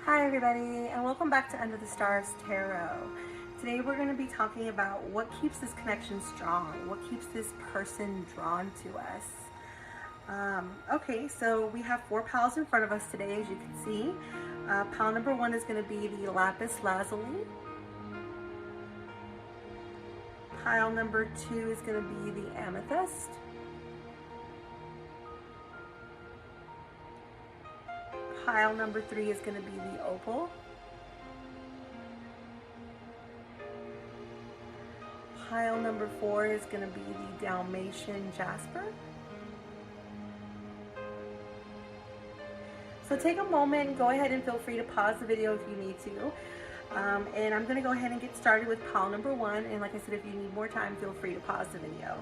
Hi everybody, and welcome back to Under the Stars Tarot. Today we're going to be talking about what keeps this connection strong, what keeps this person drawn to us. Okay, so we have 4 piles in front of us today, as you can see. Pile number 1 is going to be the lapis lazuli. Pile number 2 is going to be the amethyst. Pile number 3 is going to be the opal. Pile number 4 is going to be the Dalmatian jasper. So take a moment and go ahead and feel free to pause the video if you need to. And I'm going to go ahead and get started with pile number 1. And like I said, if you need more time, feel free to pause the video.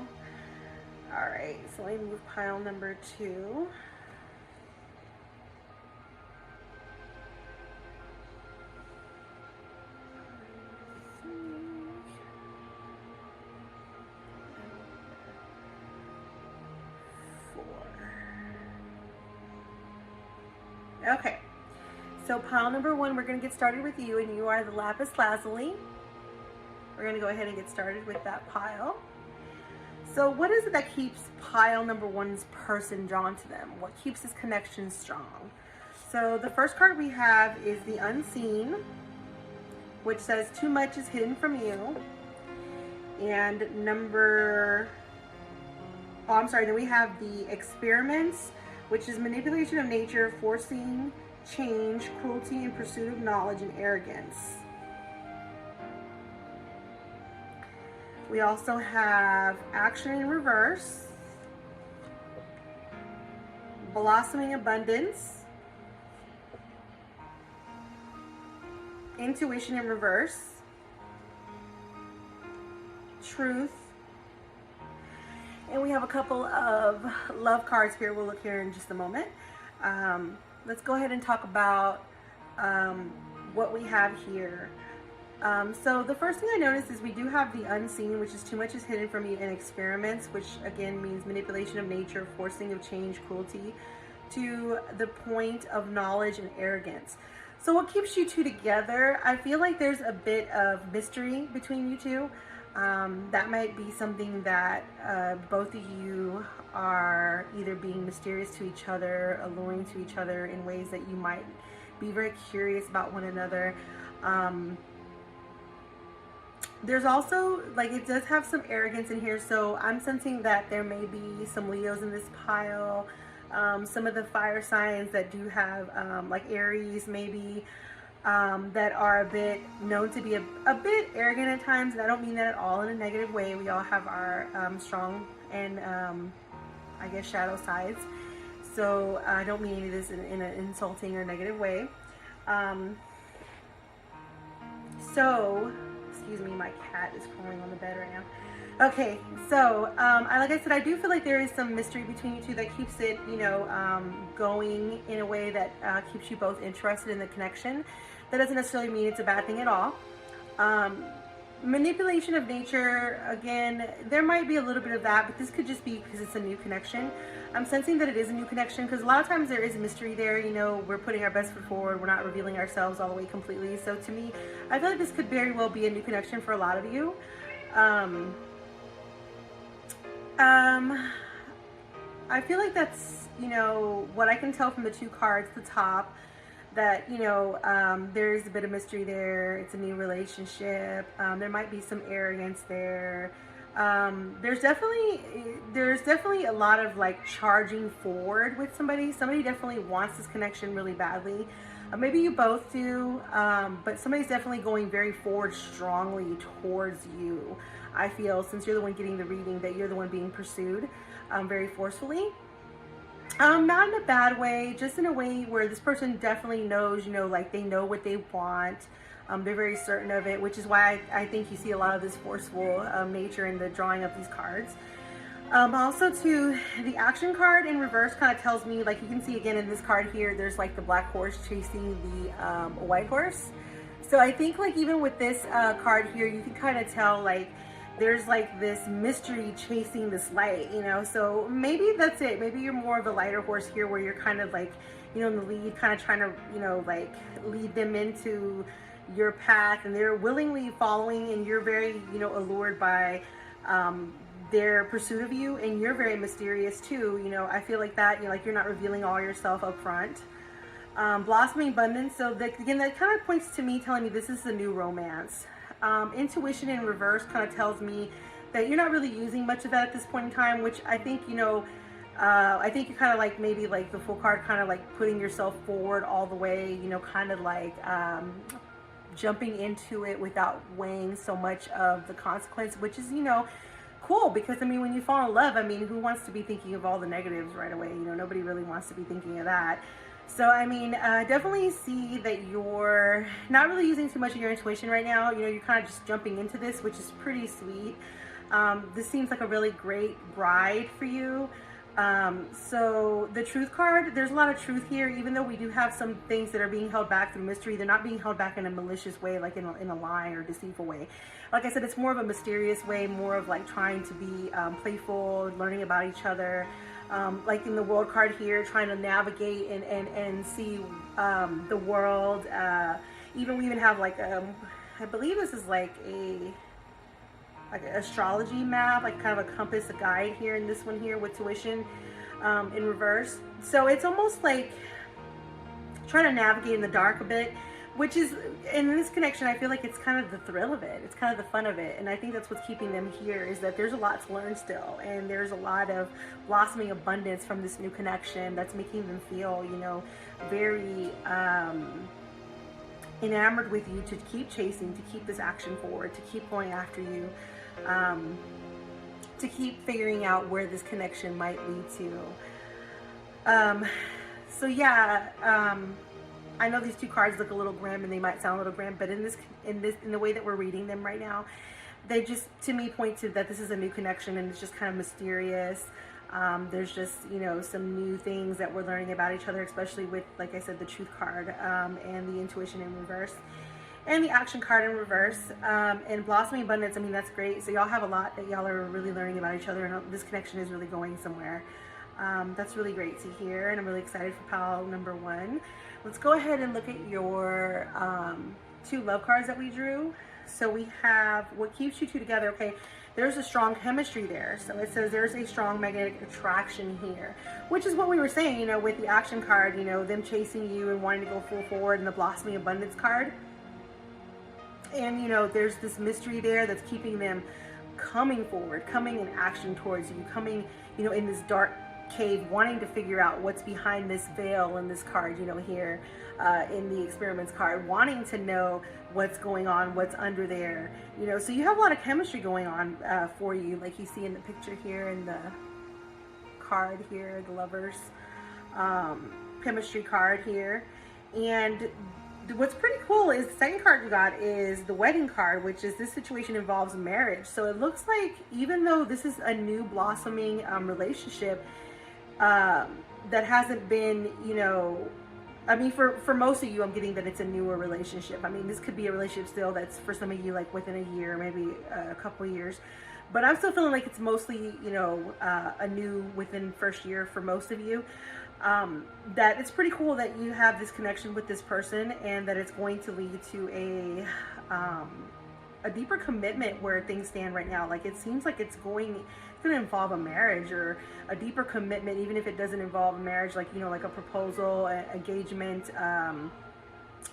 Alright, so let me move pile number 2. Okay, so pile number 1, we're going to get started with you, and you are the lapis lazuli. We're going to go ahead and get started with that pile. So what is it that keeps pile number 1's person drawn to them? What keeps this connection strong? So the first card we have is the unseen, which says too much is hidden from you. And then we have the experiments, which is manipulation of nature, forcing change, cruelty in pursuit of knowledge, and arrogance. We also have action in reverse, blossoming abundance, intuition in reverse, truth, and we have a couple of love cards here. We'll look here in just a moment. Let's go ahead and talk about what we have here. So the first thing I noticed is we do have the unseen, which is too much is hidden from you, and experiments, which again means manipulation of nature, forcing of change, cruelty to the point of knowledge, and arrogance. So what keeps you two together? I feel like there's a bit of mystery between you two. That might be something that both of you are either being mysterious to each other, alluring to each other in ways that you might be very curious about one another. There's also, like, it does have some arrogance in here, so I'm sensing that there may be some Leos in this pile. Some of the fire signs that do have, like Aries maybe, that are a bit known to be a bit arrogant at times, and I don't mean that at all in a negative way. We all have our strong and I guess shadow sides, so I don't mean any of this in an insulting or negative way. So excuse me, my cat is crawling on the bed right now. Okay, so like I said, I do feel like there is some mystery between you two that keeps it, you know, going in a way that keeps you both interested in the connection. That doesn't necessarily mean it's a bad thing at all. Manipulation of nature, again, there might be a little bit of that, but this could just be because it's a new connection. I'm sensing that it is a new connection because a lot of times there is mystery there. You know, we're putting our best foot forward. We're not revealing ourselves all the way completely. So to me, I feel like this could very well be a new connection for a lot of you. I feel like that's, you know, what I can tell from the 2 cards at the top, that, you know, there is a bit of mystery there. It's a new relationship. There might be some arrogance there. There's definitely a lot of like charging forward with somebody. Somebody definitely wants this connection really badly. Maybe you both do, but somebody's definitely going very forward strongly towards you. I feel, since you're the one getting the reading, that you're the one being pursued very forcefully. Not in a bad way, just in a way where this person definitely knows, you know, like they know what they want. They're very certain of it, which is why I think you see a lot of this forceful nature in the drawing of these cards. Also too, the action card in reverse kind of tells me, like you can see again in this card here, there's like the black horse chasing the white horse. So I think like even with this card here, you can kind of tell like there's like this mystery chasing this light, you know. So maybe that's it. Maybe you're more of a lighter horse here, where you're kind of like, you know, in the lead, kind of trying to, you know, like lead them into your path, and they're willingly following, and you're very, you know, allured by their pursuit of you, and you're very mysterious too. You know, I feel like that, you know, like you're not revealing all yourself up front. Blossoming abundance. So that, again, that kind of points to me, telling me this is a new romance. Intuition in reverse kind of tells me that you're not really using much of that at this point in time, which I think, you know, I think you're kind of like, maybe like the Fool card, kind of like putting yourself forward all the way, you know, kind of like jumping into it without weighing so much of the consequence, which is, you know, cool, because I mean, when you fall in love, I mean, who wants to be thinking of all the negatives right away? You know, nobody really wants to be thinking of that. So, I mean, definitely see that you're not really using too much of your intuition right now. You know, you're kind of just jumping into this, which is pretty sweet. This seems like a really great bride for you. So the truth card, there's a lot of truth here, even though we do have some things that are being held back through mystery. They're not being held back in a malicious way, like in a lying or deceitful way. Like I said, it's more of a mysterious way, more of like trying to be playful, learning about each other. Like in the world card here, trying to navigate and see the world. We even have like, I believe this is like an astrology map, like kind of a compass, a guide here in this one here with tuition in reverse. So it's almost like trying to navigate in the dark a bit, which is, in this connection, I feel like it's kind of the thrill of it. It's kind of the fun of it. And I think that's what's keeping them here, is that there's a lot to learn still. And there's a lot of blossoming abundance from this new connection that's making them feel, you know, very enamored with you, to keep chasing, to keep this action forward, to keep going after you, to keep figuring out where this connection might lead to. So yeah, I know these two cards look a little grim, and they might sound a little grim, but in the way that we're reading them right now, they just, to me, point to that this is a new connection, and it's just kind of mysterious. There's just, you know, some new things that we're learning about each other, especially with, like I said, the truth card, and the intuition in reverse, and the action card in reverse, and blossoming abundance. I mean, that's great. So y'all have a lot that y'all are really learning about each other, and this connection is really going somewhere. That's really great to hear, and I'm really excited for pile number 1. Let's go ahead and look at your 2 love cards that we drew. So we have what keeps you two together. Okay, there's a strong chemistry there. So it says there's a strong magnetic attraction here, which is what we were saying, you know, with the action card, you know, them chasing you and wanting to go full forward, and the blossoming abundance card. And, you know, there's this mystery there that's keeping them coming forward, coming in action towards you, coming, you know, in this dark cave, wanting to figure out what's behind this veil in this card, you know, here in the experiments card, wanting to know what's going on, what's under there, you know. So you have a lot of chemistry going on for you, like you see in the picture here, in the card here, the lovers chemistry card here. And what's pretty cool is the second card you got is the wedding card, which is, this situation involves marriage. So it looks like, even though this is a new blossoming relationship, that hasn't been, you know, I mean, for most of you, I'm getting that it's a newer relationship. I mean, this could be a relationship still that's, for some of you, like within a year, maybe a couple of years. But I'm still feeling like it's mostly, you know, a new within first year for most of you. That it's pretty cool that you have this connection with this person, and that it's going to lead to a deeper commitment where things stand right now. Like, it seems like it's going to involve a marriage, or a deeper commitment, even if it doesn't involve a marriage, like, you know, like a proposal, engagement,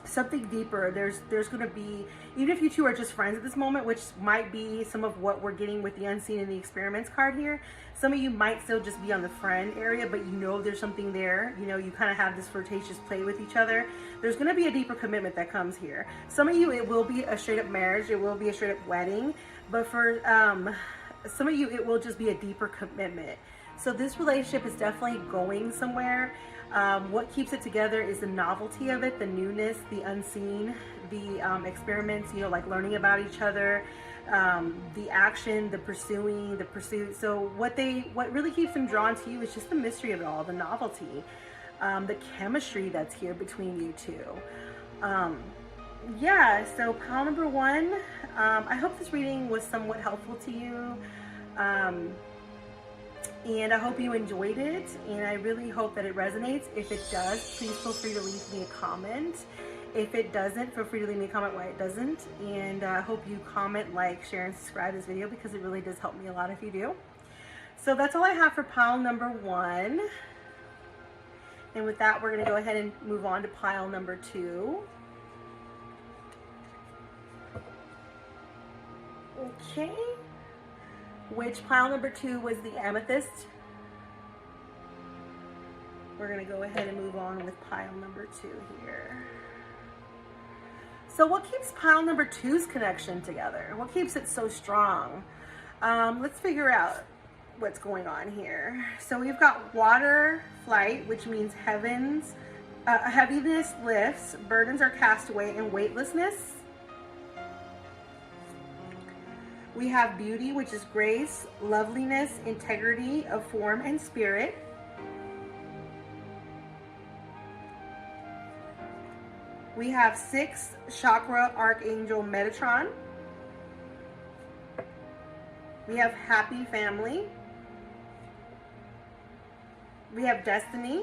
something deeper. There's going to be, even if you two are just friends at this moment, which might be some of what we're getting with the unseen and the experiments card here. Some of you might still just be on the friend area, but you know there's something there. You know, you kind of have this flirtatious play with each other. There's going to be a deeper commitment that comes here. Some of you, it will be a straight up marriage. It will be a straight up wedding. But for some of you, it will just be a deeper commitment. So this relationship is definitely going somewhere. What keeps it together is the novelty of it, the newness, the unseen, the experiments, you know, like learning about each other, the action, the pursuing, the pursuit. So what really keeps them drawn to you is just the mystery of it all, the novelty, the chemistry that's here between you two. yeah, so pile number one, I hope this reading was somewhat helpful to you. Um, and I hope you enjoyed it, and I really hope that it resonates. If it does, please feel free to leave me a comment. If it doesn't, feel free to leave me a comment why it doesn't, and I hope you comment, like, share, and subscribe this video because it really does help me a lot if you do. So that's all I have for pile number one, and with that, we're going to go ahead and move on to pile number two. Okay, which pile number two was the amethyst. We're going to go ahead and move on with pile number two here. So what keeps pile number two's connection together? What keeps it so strong? Let's figure out what's going on here. So we've got water flight, which means heaviness lifts, burdens are cast away, and weightlessness. We have beauty, which is grace, loveliness, integrity of form and spirit. We have 6 chakra archangel Metatron. We have happy family. We have destiny.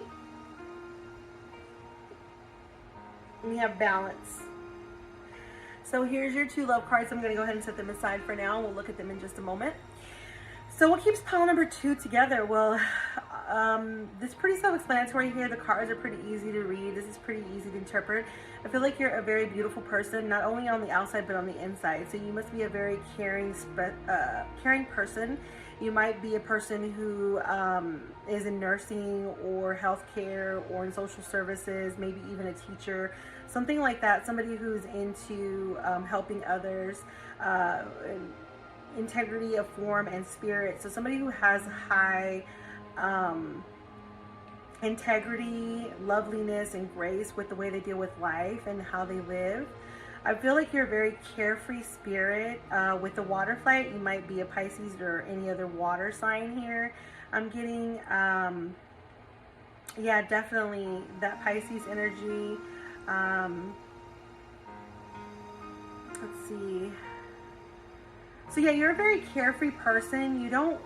We have balance. So here's your 2 love cards. I'm going to go ahead and set them aside for now. We'll look at them in just a moment. So what keeps pile number 2 together? Well, this is pretty self-explanatory here. The cards are pretty easy to read. This is pretty easy to interpret. I feel like you're a very beautiful person, not only on the outside, but on the inside. So you must be a very caring person. You might be a person who is in nursing or healthcare or in social services, maybe even a teacher, something like that. Somebody who's into helping others, integrity of form and spirit. So somebody who has high integrity, loveliness, and grace with the way they deal with life and how they live. I feel like you're a very carefree spirit. With the water flight, you might be a Pisces or any other water sign here. I'm getting, yeah, definitely that Pisces energy. Let's see. So yeah, you're a very carefree person. You don't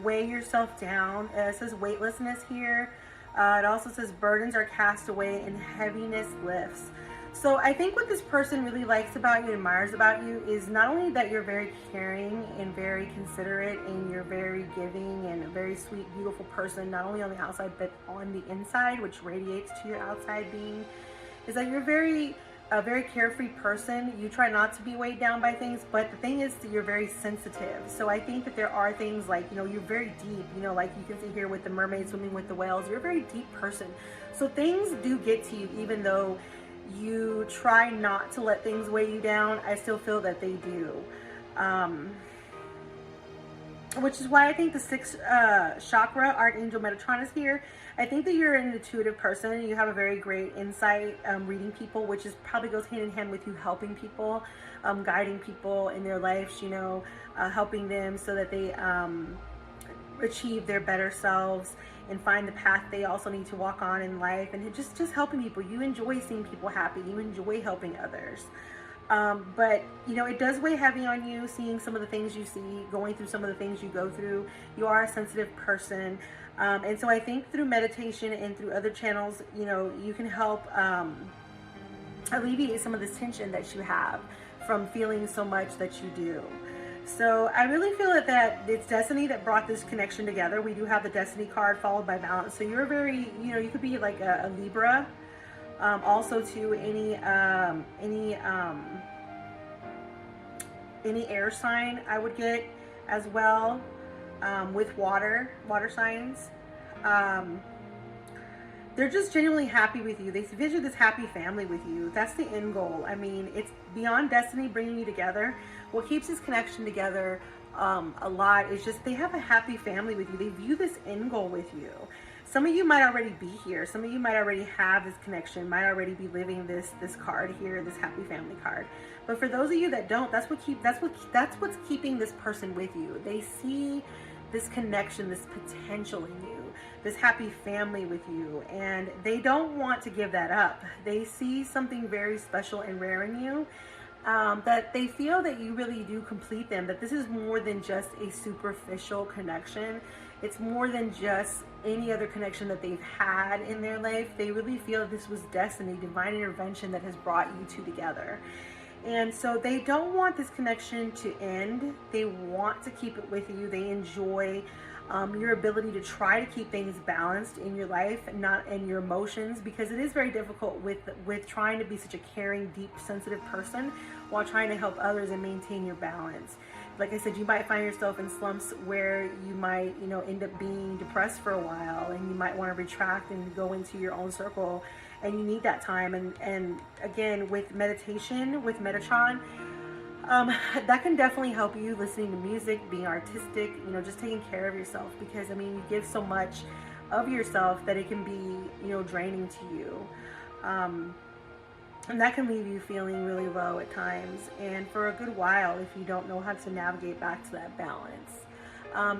weigh yourself down. It says weightlessness here. It also says burdens are cast away and heaviness lifts. So I think what this person really likes about you, admires about you, is not only that you're very caring and very considerate and you're very giving and a very sweet, beautiful person, not only on the outside, but on the inside, which radiates to your outside being, is that you're a very carefree person. You try not to be weighed down by things, but the thing is that you're very sensitive. So I think that there are things like, you know, you're very deep, you know, like you can see here with the mermaid swimming with the whales. You're a very deep person. So things do get to you, even though you try not to let things weigh you down. I still feel that they do. Which is why I think the 6 chakra archangel Metatron is here. I think that you're an intuitive person. You have a very great insight, reading people, which is probably goes hand in hand with you helping people, guiding people in their lives, you know, helping them so that they achieve their better selves and find the path they also need to walk on in life, and just helping people. You enjoy seeing people happy. You enjoy helping others. But you know, it does weigh heavy on you, seeing some of the things you see, going through some of the things you go through. You are a sensitive person. And so I think through meditation and through other channels, you know, you can help alleviate some of this tension that you have from feeling so much that you do. So I really feel that it's destiny that brought this connection together. We do have the destiny card followed by balance. So you're very, you know, you could be like a Libra. Also to any air sign I would get as well, with water signs. They're just genuinely happy with you. They vision this happy family with you. That's the end goal. I mean, it's beyond destiny bringing you together. What keeps this connection together a lot is just they have a happy family with you. They view this end goal with you. Some of you might already be here. Some of you might already have this connection, might already be living this card here, this happy family card. But for those of you that don't, that's what's keeping this person with you. They see this connection, this potential in you. this happy family with you, and they don't want to give that up. They see something very special and rare in you, that they feel that you really do complete them, that this is more than just a superficial connection. It's more than just any other connection that they've had in their life. They really feel this was destiny, divine intervention that has brought you two together. And so they don't want this connection to end. They want to keep it with you. They enjoy your ability to try to keep things balanced in your life, not in your emotions, because it is very difficult with trying to be such a caring, deep, sensitive person while trying to help others and maintain your balance. Like I said, you might find yourself in slumps where you might, end up being depressed for a while, and you might want to retract and go into your own circle, and you need that time. And again, with meditation, with Metatron, that can definitely help you, listening to music, being artistic, just taking care of yourself, because you give so much of yourself that it can be, draining to you. And that can leave you feeling really low at times, and for a good while, if you don't know how to navigate back to that balance.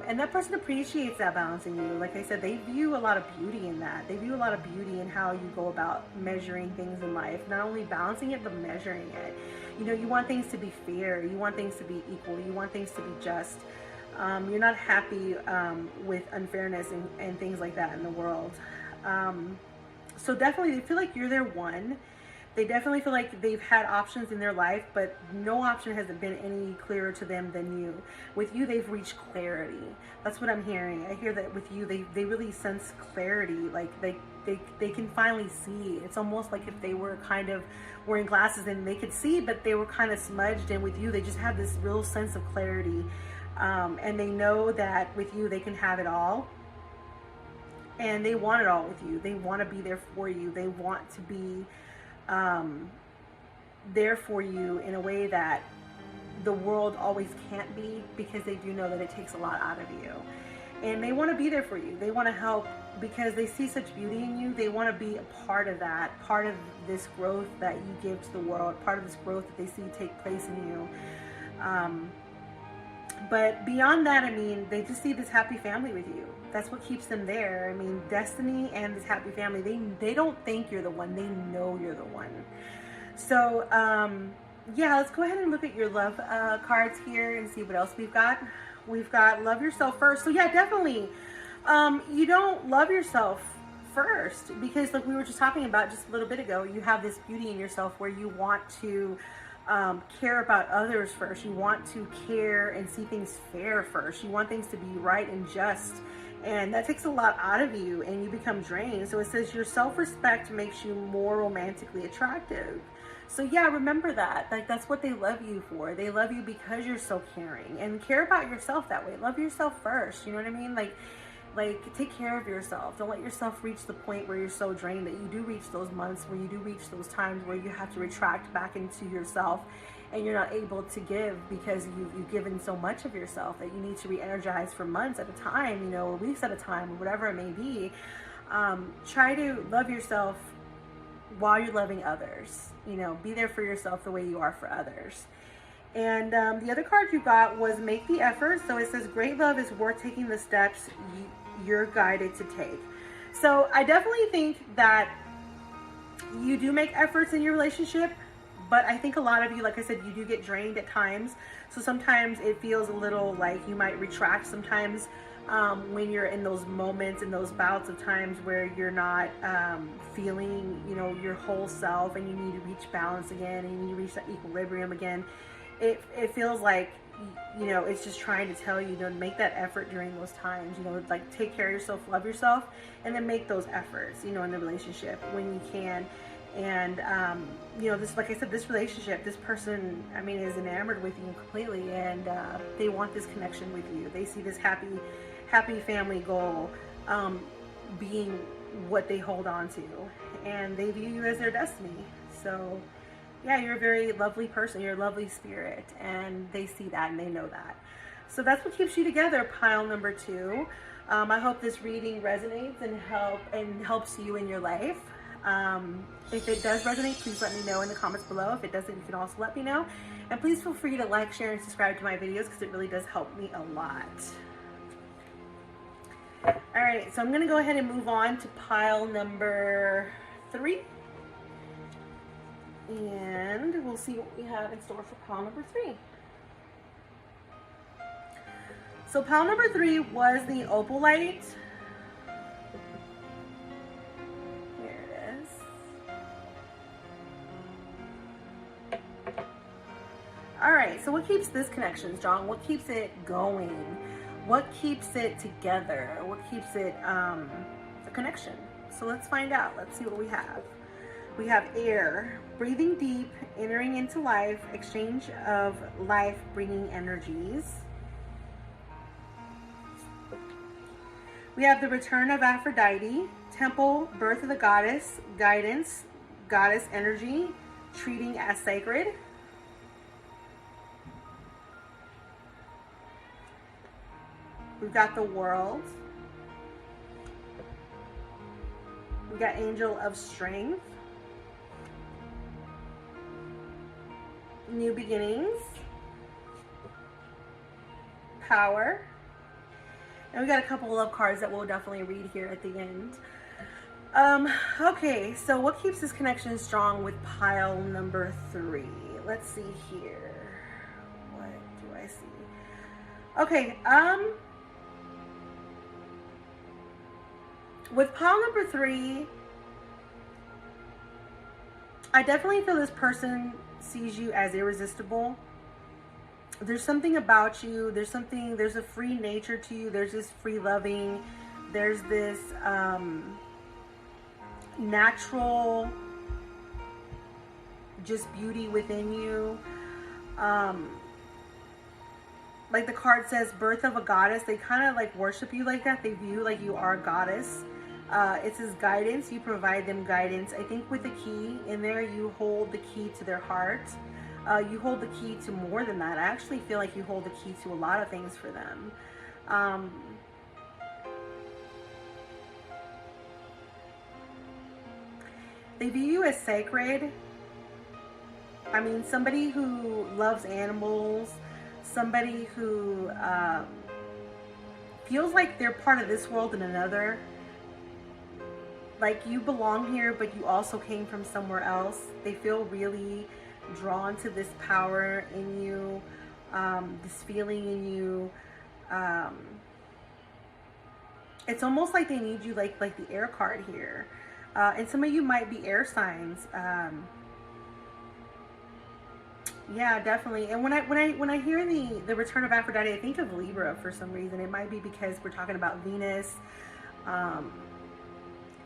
And that person appreciates that balance in you. Like I said, they view a lot of beauty in that. They view a lot of beauty in how you go about measuring things in life, not only balancing it, but measuring it. You want things to be fair. You want things to be equal. You want things to be just. You're not happy with unfairness and things like that in the world. So definitely, they feel like you're their one. They definitely feel like they've had options in their life, but no option has been any clearer to them than you. With you, they've reached clarity. That's what I'm hearing. I hear that with you, they really sense clarity. Like they can finally see. It's almost like if they were kind of wearing glasses and they could see, but they were kind of smudged. And with you, they just have this real sense of clarity. And they know that with you, they can have it all. And they want it all with you. They want to be there for you. They want to be there for you in a way that the world always can't be, because they do know that it takes a lot out of you. And they want to be there for you. They want to help because they see such beauty in you. They want to be a part of that, part of this growth that you give to the world, part of this growth that they see take place in you. But beyond that, they just see this happy family with you. That's what keeps them there. Destiny and this happy family, they don't think you're the one. They know you're the one. So, yeah, let's go ahead and look at your love cards here and see what else we've got. We've got love yourself first. So, yeah, definitely. You don't love yourself first, because like we were just talking about just a little bit ago, you have this beauty in yourself where you want to care about others first. You want to care and see things fair first. You want things to be right and just, and that takes a lot out of you, and you become drained. So it says your self-respect makes you more romantically attractive. So yeah, remember that. Like, that's what they love you for. They love you because you're so caring, and care about yourself that way. Love yourself first. You know what I mean? Like take care of yourself. Don't let yourself reach the point where you're so drained that you do reach those months where you do reach those times where you have to retract back into yourself, and you're not able to give because you've given so much of yourself that you need to re-energize for months at a time, or weeks at a time, or whatever it may be. Try to love yourself while you're loving others. Be there for yourself the way you are for others. And the other card you got was make the effort. So it says great love is worth taking the steps you're guided to take. So I definitely think that you do make efforts in your relationship, but I think a lot of you, like I said, you do get drained at times. So sometimes it feels a little like you might retract sometimes when you're in those moments, in those bouts of times where you're not feeling, your whole self, and you need to reach balance again, and you need to reach that equilibrium again. It feels like, it's just trying to tell you to make that effort during those times, like take care of yourself, love yourself, and then make those efforts, in the relationship when you can. And, this, like I said, this relationship, this person, is enamored with you completely, and they want this connection with you. They see this happy family goal being what they hold on to, and they view you as their destiny. So yeah, you're a very lovely person. You're a lovely spirit, and they see that and they know that. So that's what keeps you together, pile number 2. I hope this reading resonates and helps you in your life. If it does resonate, please let me know in the comments below. If it doesn't, you can also let me know. And please feel free to like, share, and subscribe to my videos, because it really does help me a lot. All right, so I'm going to go ahead and move on to pile number 3. And we'll see what we have in store for pile number 3. So pile number 3 was the opalite. Here it is. All right, so what keeps this connection strong? What keeps it going? What keeps it together? What keeps it a connection? So let's find out. Let's see what we have. We have air, breathing deep, entering into life, exchange of life bringing energies. We have the return of Aphrodite, temple, birth of the goddess, guidance, goddess energy, treating as sacred. We've got the world. We've got angel of strength. New beginnings. Power. And we got a couple of love cards that we'll definitely read here at the end. Okay, so what keeps this connection strong with pile number 3? Let's see here. What do I see? Okay, with pile number 3, I definitely feel this person sees you as irresistible. There's something about you, there's a free nature to you, there's this free loving, there's this natural just beauty within you. Like the card says, birth of a goddess. They kind of like worship you like that. They view like you are a goddess. It says guidance. You provide them guidance. I think with the key in there, you hold the key to their heart. You hold the key to more than that. I actually feel like you hold the key to a lot of things for them. They view you as sacred. I mean, somebody who loves animals, somebody who feels like they're part of this world and another. Like you belong here, but you also came from somewhere else. They feel really drawn to this power in you, this feeling in you. It's almost like they need you, like the air card here. And some of you might be air signs. Yeah, definitely. And when I hear the return of Aphrodite, I think of Libra for some reason. It might be because we're talking about Venus.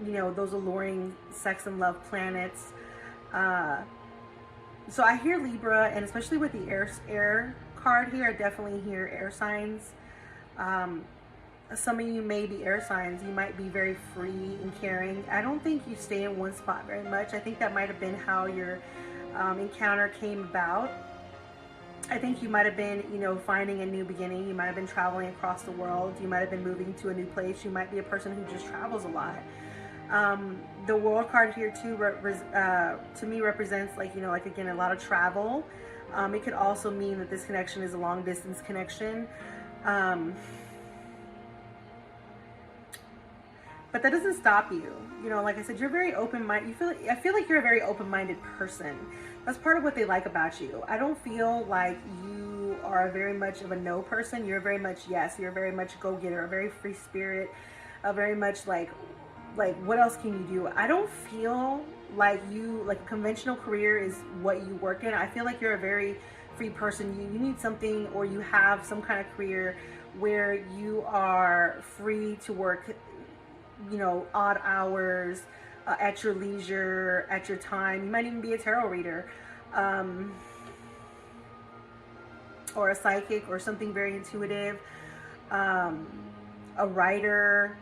You know, those alluring sex and love planets. So I hear Libra, and especially with the air card here, I definitely hear air signs. Some of you may be air signs. You might be very free and caring. I don't think you stay in one spot very much. I think that might have been how your encounter came about. I think you might have been, you know, finding a new beginning. You might have been traveling across the world. You might have been moving to a new place. You might be a person who just travels a lot. The world card here too, to me represents, like, you know, like again, a lot of travel. It could also mean that this connection is a long distance connection. But that doesn't stop you. You know, like I said, you're very open-minded. I feel like you're a very open-minded person. That's part of what they like about you. I don't feel like you are very much of a no person. You're very much yes. You're very much go-getter, a very free spirit, a very much like what else can you do? I don't feel like a conventional career is what you work in. I feel like you're a very free person. You need something, or you have some kind of career where you are free to work, you know, odd hours, at your leisure, at your time. You might even be a tarot reader, or a psychic, or something very intuitive, a writer,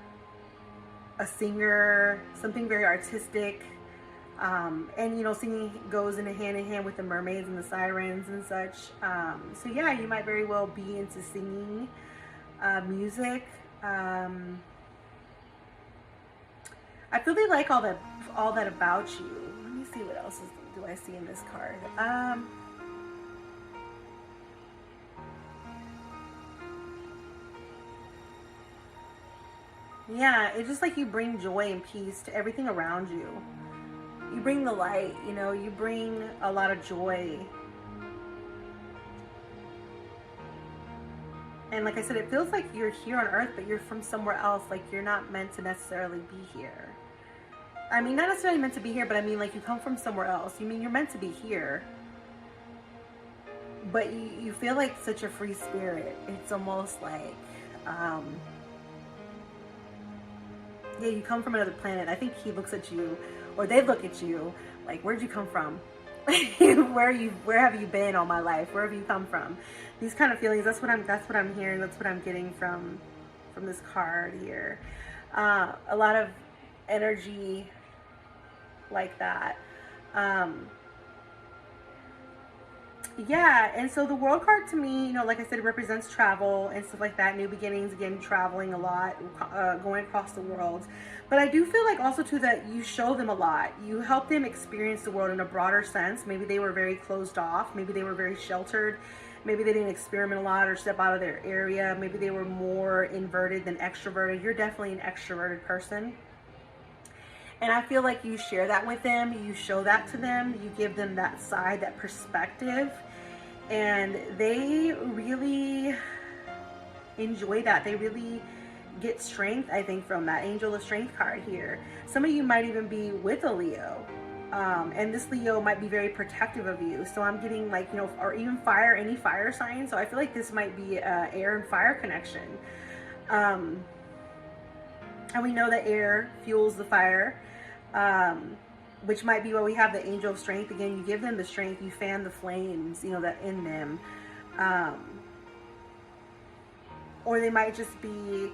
a singer, something very artistic. And you know, singing goes in hand with the mermaids and the sirens and such. So yeah, you might very well be into singing, music. I feel they like all that about you. Let me see what else do I see in this card. Yeah, it's just like you bring joy and peace to everything around you. You bring the light, you know, you bring a lot of joy. And like I said, it feels like you're here on earth, but you're from somewhere else. Like you're not meant to necessarily be here. I mean, not necessarily meant to be here, but I mean, like you come from somewhere else. You mean you're meant to be here, but you feel like such a free spirit. It's almost like, yeah, you come from another planet. I think he looks at you, or they look at you, like, where'd you come from? Where have you been all my life? Where have you come from? These kind of feelings. That's what I'm hearing. That's what I'm getting from this card here. A lot of energy like that. Yeah, and so the world card to me, you know, like I said, it represents travel and stuff like that, new beginnings, again, traveling a lot, going across the world. But I do feel like also too that you show them a lot. You help them experience the world in a broader sense. Maybe they were very closed off. Maybe they were very sheltered. Maybe they didn't experiment a lot or step out of their area. Maybe they were more inverted than extroverted. You're definitely an extroverted person. And I feel like you share that with them. You show that to them. You give them that side, that perspective. And they really enjoy that. They really get strength, I think, from that Angel of Strength card here. Some of you might even be with a Leo. And this Leo might be very protective of you. So I'm getting like, you know, or even fire, any fire sign. So I feel like this might be a air and fire connection. And we know that air fuels the fire. Which might be why we have the Angel of Strength. Again, you give them the strength, you fan the flames, you know, that in them. Or they might just be,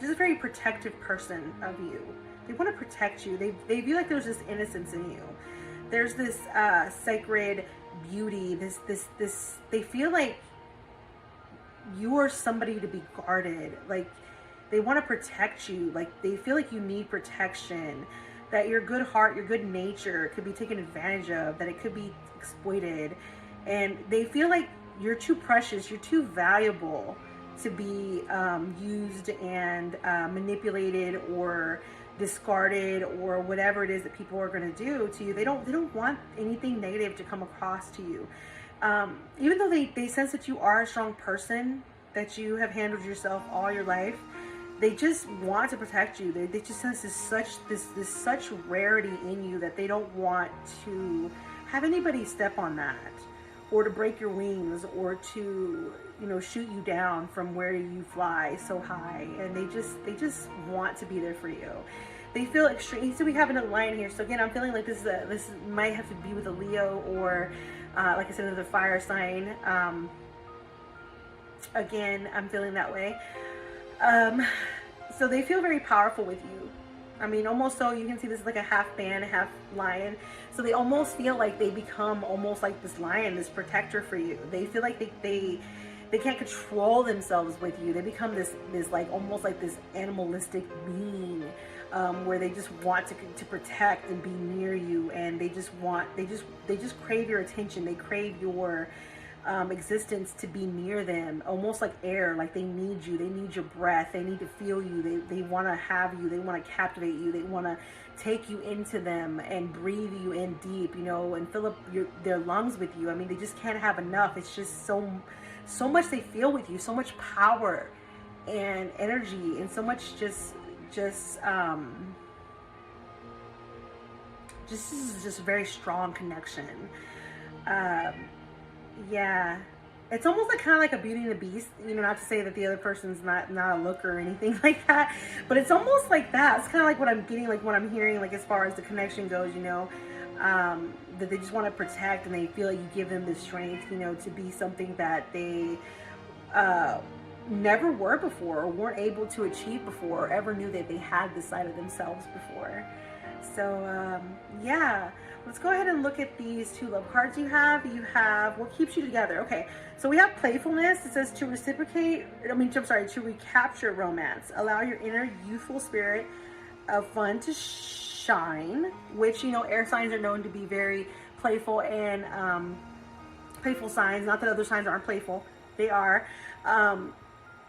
just a very protective person of you. They want to protect you. They feel like there's this innocence in you. There's this sacred beauty, this they feel like you are somebody to be guarded. Like they want to protect you. Like they feel like you need protection, that your good heart, your good nature could be taken advantage of, that it could be exploited. And they feel like you're too precious, you're too valuable to be used and manipulated or discarded or whatever it is that people are going to do to you. They don't want anything negative to come across to you. Even though they sense that you are a strong person, that you have handled yourself all your life, they just want to protect you. They just sense this such rarity in you that they don't want to have anybody step on that, or to break your wings, or to, you know, shoot you down from where you fly so high. And they just want to be there for you. They feel extreme. So we have another lion here. So again, I'm feeling like this might have to be with a Leo, or like I said, another fire sign. Again, I'm feeling that way. So they feel very powerful with you. I mean, almost so you can see this is like a half man, half lion. So they almost feel like they become almost like this lion, this protector for you. They feel like they can't control themselves with you. They become this like almost like this animalistic being, where they just want to protect and be near you, and they just crave your attention. They crave your existence to be near them, almost like air. Like they need you, they need your breath, they need to feel you, they want to have you, they want to captivate you, they want to take you into them and breathe you in deep, you know, and fill up their lungs with you. I mean, they just can't have enough. It's just so much they feel with you, so much power and energy, and so much just this is just a very strong connection. Yeah, it's almost like kind of like a Beauty and the Beast, you know, not to say that the other person's not a looker or anything like that, but it's almost like that. It's kind of like what I'm getting, like what I'm hearing, like as far as the connection goes, you know, that they just want to protect, and they feel like you give them the strength, you know, to be something that they never were before, or weren't able to achieve before, or ever knew that they had this side of themselves before. So yeah, let's go ahead and look at these two love cards you have. You have what keeps you together. Okay, so we have playfulness. It says to recapture romance. Allow your inner youthful spirit of fun to shine, which, you know, air signs are known to be very playful and playful signs. Not that other signs aren't playful, they are.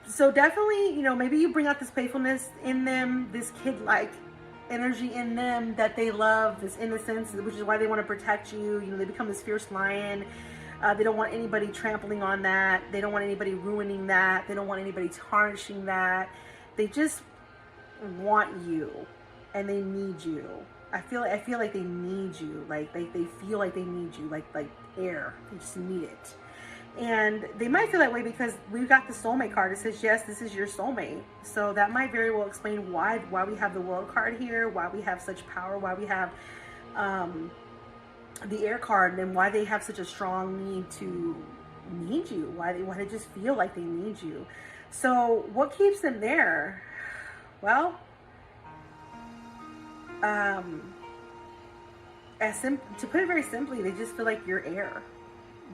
So definitely, you know, maybe you bring out this playfulness in them, this kid-like energy in them that they love, this innocence, which is why they want to protect you. You know, they become this fierce lion. They don't want anybody trampling on that. They don't want anybody ruining that. They don't want anybody tarnishing that. They just want you, and they need you. I feel like they need you. Like they feel like they need you, like air. They just need it. And they might feel that way because we've got the soulmate card. It says, yes, this is your soulmate. So that might very well explain why we have the world card here, why we have such power, why we have the air card, and why they have such a strong need to need you, why they just feel like they need you. So what keeps them there? Well, to put it very simply, they just feel like you're air.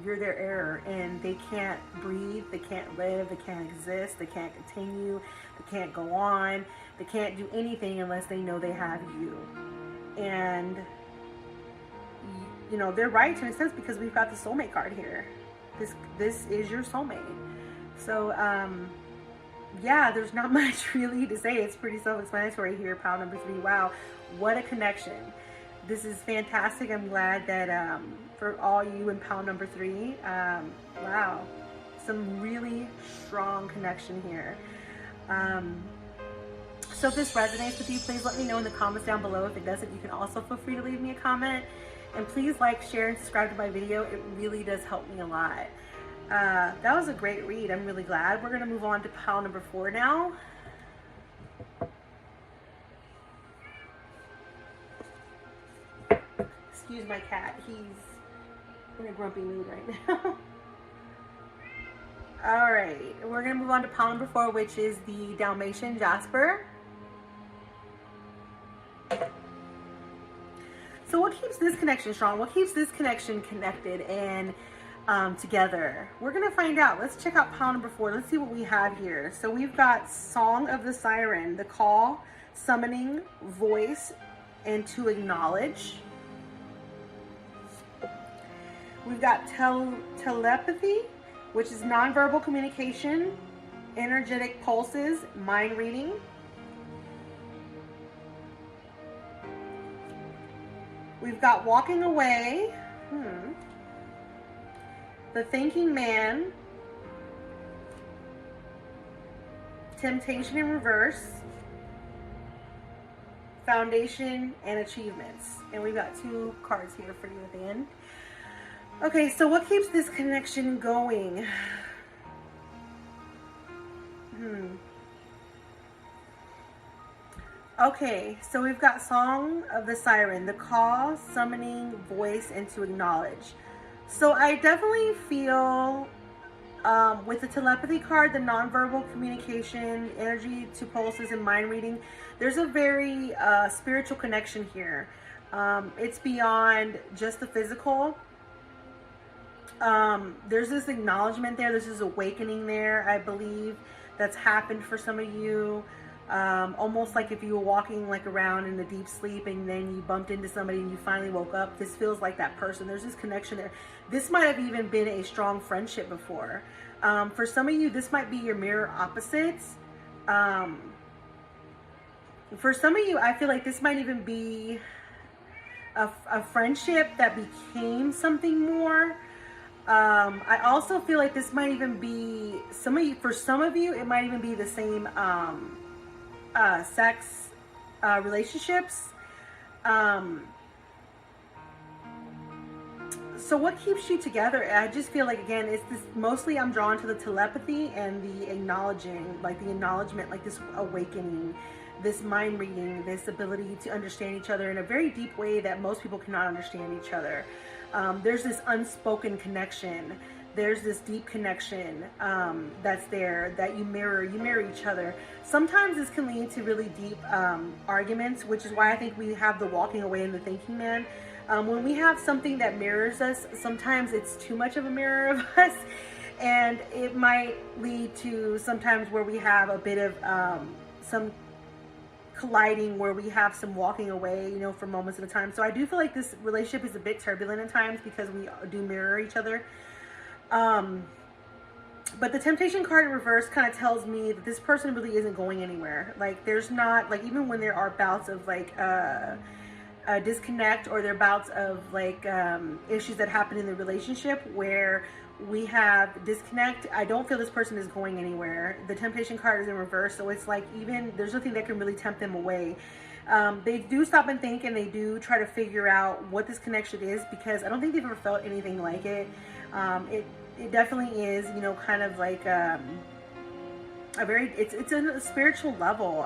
You're their air, and they can't breathe, they can't live, they can't exist, they can't continue, they can't go on, they can't do anything unless they know they have you. And you know, they're right in a sense because we've got the soulmate card here. This is your soulmate. So yeah, there's not much really to say. It's pretty self-explanatory here. Pile number 3. Wow, what a connection. This is fantastic. I'm glad that for all you in pile number 3, wow, some really strong connection here. So if this resonates with you, please let me know in the comments down below. If it doesn't, you can also feel free to leave me a comment. And please like, share, and subscribe to my video. It really does help me a lot. That was a great read. I'm really glad. We're going to move on to pile number 4 now. Excuse my cat. He's in a grumpy mood right now. All right. We're going to move on to pile number 4, which is the Dalmatian Jasper. So what keeps this connection strong? What keeps this connection connected and together? We're going to find out. Let's check out pile number 4. Let's see what we have here. So we've got Song of the Siren, the call, summoning, voice, and to acknowledge. We've got telepathy, which is nonverbal communication, energetic pulses, mind reading. We've got walking away, the thinking man, temptation in reverse, foundation, and achievements. And we've got 2 cards here for you at the end. Okay, so what keeps this connection going? Okay, so we've got Song of the Siren, the call, summoning, voice, and to acknowledge. So I definitely feel with the telepathy card, the nonverbal communication, energy to pulses, and mind reading, there's a very spiritual connection here. It's beyond just the physical. There's this acknowledgement there, there's this awakening there, I believe, that's happened for some of you. Almost like if you were walking like around in a deep sleep and then you bumped into somebody and you finally woke up. This feels like that person. There's this connection there. This might have even been a strong friendship before. For some of you, this might be your mirror opposites. For some of you, I feel like this might even be a friendship that became something more. I also feel like this might even be for some of you, it might even be the same sex relationships. So what keeps you together? I just feel like, again, it's this, mostly I'm drawn to the telepathy and the acknowledging, like the acknowledgement, like this awakening, this mind reading, this ability to understand each other in a very deep way that most people cannot understand each other. There's this unspoken connection. There's this deep connection that's there, that you mirror each other. Sometimes this can lead to really deep arguments, which is why I think we have the walking away and the thinking man. When we have something that mirrors us, sometimes it's too much of a mirror of us, and it might lead to sometimes where we have a bit of some colliding where we have some walking away, you know, for moments at a time. So I do feel like this relationship is a bit turbulent at times because we do mirror each other. But the temptation card in reverse kind of tells me that this person really isn't going anywhere. Like there's not, like, even when there are bouts of like disconnect, or there are bouts of like issues that happen in the relationship where we have disconnect, I don't feel this person is going anywhere. The temptation card is in reverse, so it's like even there's nothing that can really tempt them away. They do stop and think, and they do try to figure out what this connection is, because I don't think they've ever felt anything like it. It definitely is, you know, kind of like a very, it's a spiritual level.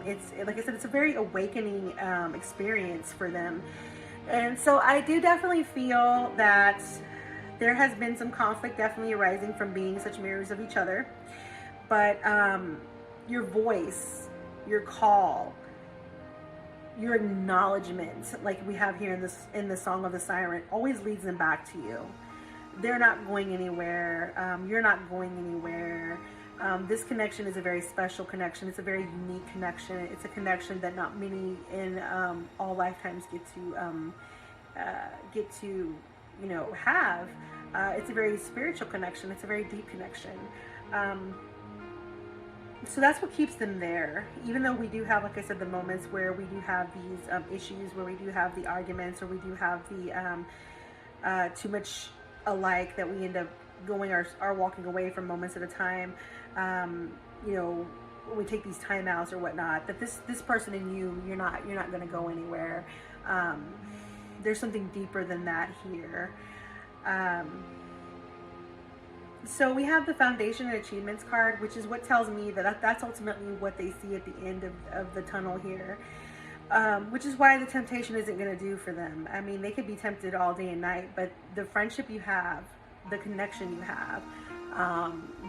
It's, like I said, it's a very awakening experience for them. And so I do definitely feel that there has been some conflict definitely arising from being such mirrors of each other. But your voice, your call, your acknowledgement, like we have here in the Song of the Siren, always leads them back to you. They're not going anywhere. You're not going anywhere. This connection is a very special connection. It's a very unique connection. It's a connection that not many in all lifetimes get to you know, have. It's a very spiritual connection. It's a very deep connection. So that's what keeps them there. Even though we do have, like I said, the moments where we do have these issues, where we do have the arguments, or we do have the too much alike that we end up going our walking away from moments at a time. You know, when we take these timeouts or whatnot, that this person in you, you're not going to go anywhere. There's something deeper than that here. So we have the Foundation and Achievements card, which is what tells me that that's ultimately what they see at the end of the tunnel here. Which is why the temptation isn't going to do for them. I mean, they could be tempted all day and night, but the friendship you have, the connection you have,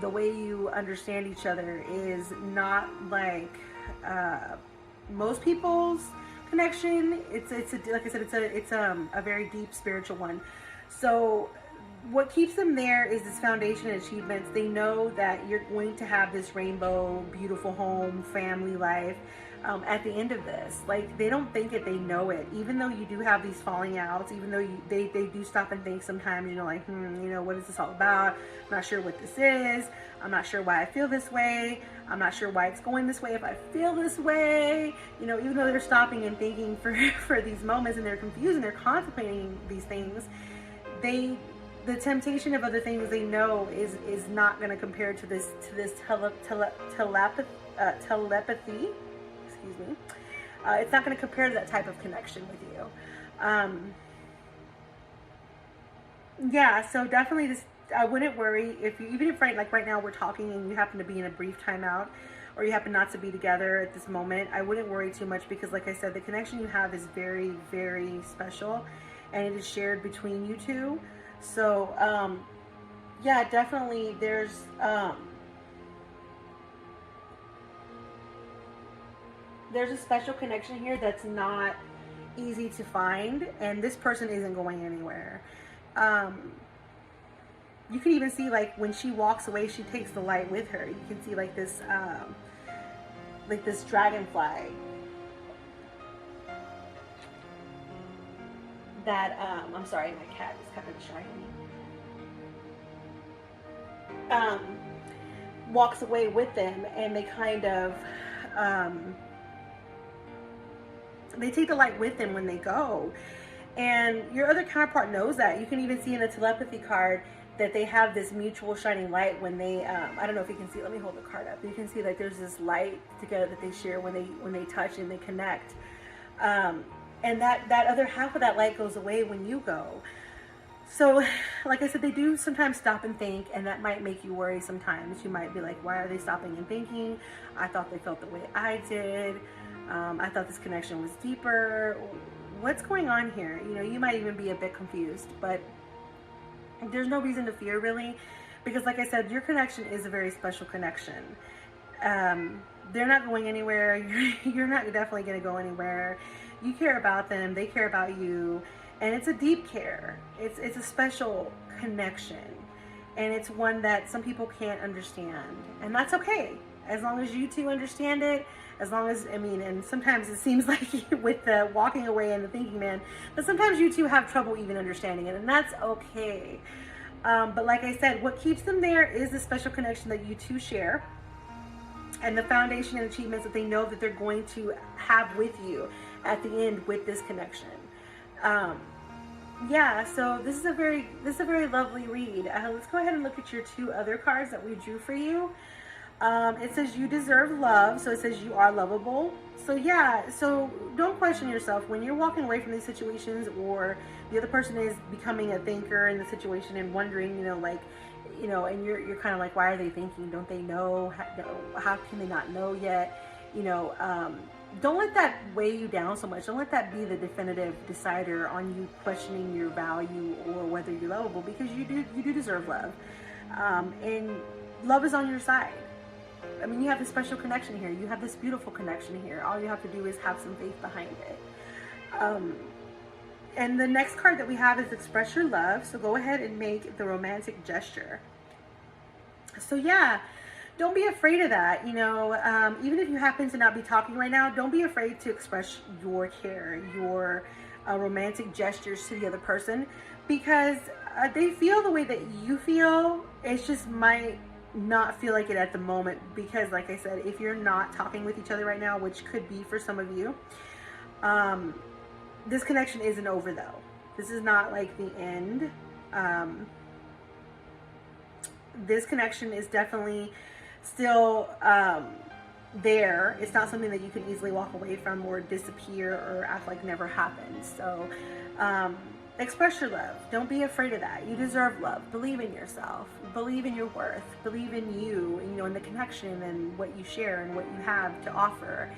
the way you understand each other is not like most people's connection. It's like I said, it's a very deep spiritual one. So what keeps them there is this foundation and achievements. They know that you're going to have this rainbow, beautiful home, family life at the end of this. Like, they don't think it, they know it. Even though you do have these falling outs, even though they do stop and think sometimes, you know, like, you know, what is this all about? I'm not sure what this is. I'm not sure why I feel this way. I'm not sure why it's going this way if I feel this way. You know, even though they're stopping and thinking for these moments, and they're confused and they're contemplating these things, the temptation of other things they know is not going to compare to this telepathy. Excuse me. It's not going to compare to that type of connection with you. Yeah, so definitely this. I wouldn't worry even if right now we're talking and you happen to be in a brief timeout, or you happen not to be together at this moment. I wouldn't worry too much, because like I said, the connection you have is very, very special, and it is shared between you two. So, yeah, definitely there's a special connection here that's not easy to find, and this person isn't going anywhere. You can even see, like, when she walks away, she takes the light with her. You can see like this dragonfly that, I'm sorry, my cat is kind of distracting me. Walks away with them, and they kind of, they take the light with them when they go. And your other counterpart knows that. You can even see in the telepathy card that they have this mutual shining light when they, I don't know if you can see, let me hold the card up. You can see like there's this light together that they share when they touch and they connect. And that other half of that light goes away when you go. So, like I said, they do sometimes stop and think, and that might make you worry sometimes. You might be like, why are they stopping and thinking? I thought they felt the way I did. I thought this connection was deeper. What's going on here? You know, you might even be a bit confused, but there's no reason to fear, really, because like I said, your connection is a very special connection. They're not going anywhere. You're not definitely going to go anywhere. You care about them. They care about you. And it's a deep care. It's a special connection. and it's one that some people can't understand, and that's okay. As long as you two understand it, as long as, I mean, and sometimes it seems like with the walking away and the thinking man, but sometimes you two have trouble even understanding it, and that's okay. But like I said, what keeps them there is the special connection that you two share, and the foundation and achievements that they know that they're going to have with you at the end with this connection. Yeah, so this is a very lovely read. Let's go ahead and look at your two other cards that we drew for you. It says you deserve love, so it says you are lovable. So yeah, so don't question yourself when you're walking away from these situations, or the other person is becoming a thinker in the situation and wondering, you know, like, you know, and you're kind of like, why are they thinking? Don't they know? How can they not know yet? You know, don't let that weigh you down so much. Don't let that be the definitive decider on you questioning your value or whether you're lovable, because you do deserve love, and love is on your side. I mean, you have this special connection here. You have this beautiful connection here. All you have to do is have some faith behind it. And the next card that we have is express your love. So go ahead and make the romantic gesture. So yeah, don't be afraid of that. You know, even if you happen to not be talking right now, don't be afraid to express your care, your romantic gestures to the other person, because they feel the way that you feel. It's just might not feel like it at the moment, because like I said, if you're not talking with each other right now, which could be for some of you, this connection isn't over though. This is not like the end. This connection is definitely still there. It's not something that you can easily walk away from or disappear or act like never happened. So express your love. Don't be afraid of that. You deserve love. Believe in yourself. Believe in your worth. Believe in you, you know, in the connection and what you share and what you have to offer.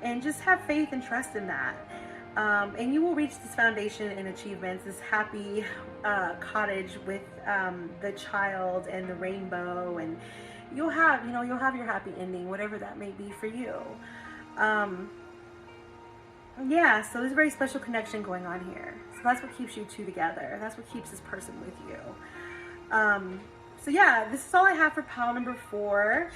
And just have faith and trust in that. And you will reach this foundation and achievements, this happy cottage with the child and the rainbow, and you'll have your happy ending, whatever that may be for you. Yeah, so there's a very special connection going on here. So that's what keeps you two together. That's what keeps this person with you. So yeah, this is all I have for pile number 4.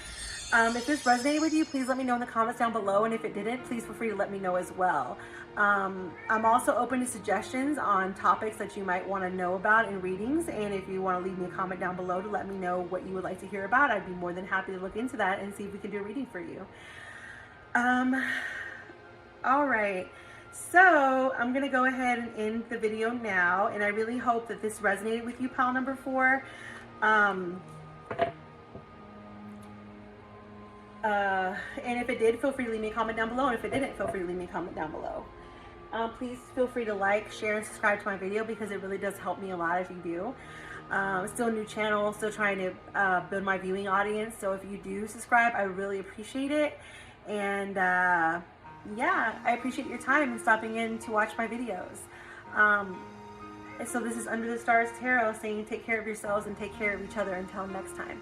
If this resonated with you, please let me know in the comments down below. And if it didn't, please feel free to let me know as well. I'm also open to suggestions on topics that you might want to know about in readings. And if you want to leave me a comment down below to let me know what you would like to hear about, I'd be more than happy to look into that and see if we can do a reading for you. All right. So I'm going to go ahead and end the video now. And I really hope that this resonated with you, pile number 4. And if it did, feel free to leave me a comment down below. And if it didn't, feel free to leave me a comment down below. Please feel free to like, share, and subscribe to my video, because it really does help me a lot if you do. It's still a new channel, still trying to build my viewing audience. So if you do subscribe, I really appreciate it. And yeah, I appreciate your time and stopping in to watch my videos. So this is Under the Stars Tarot saying take care of yourselves and take care of each other until next time.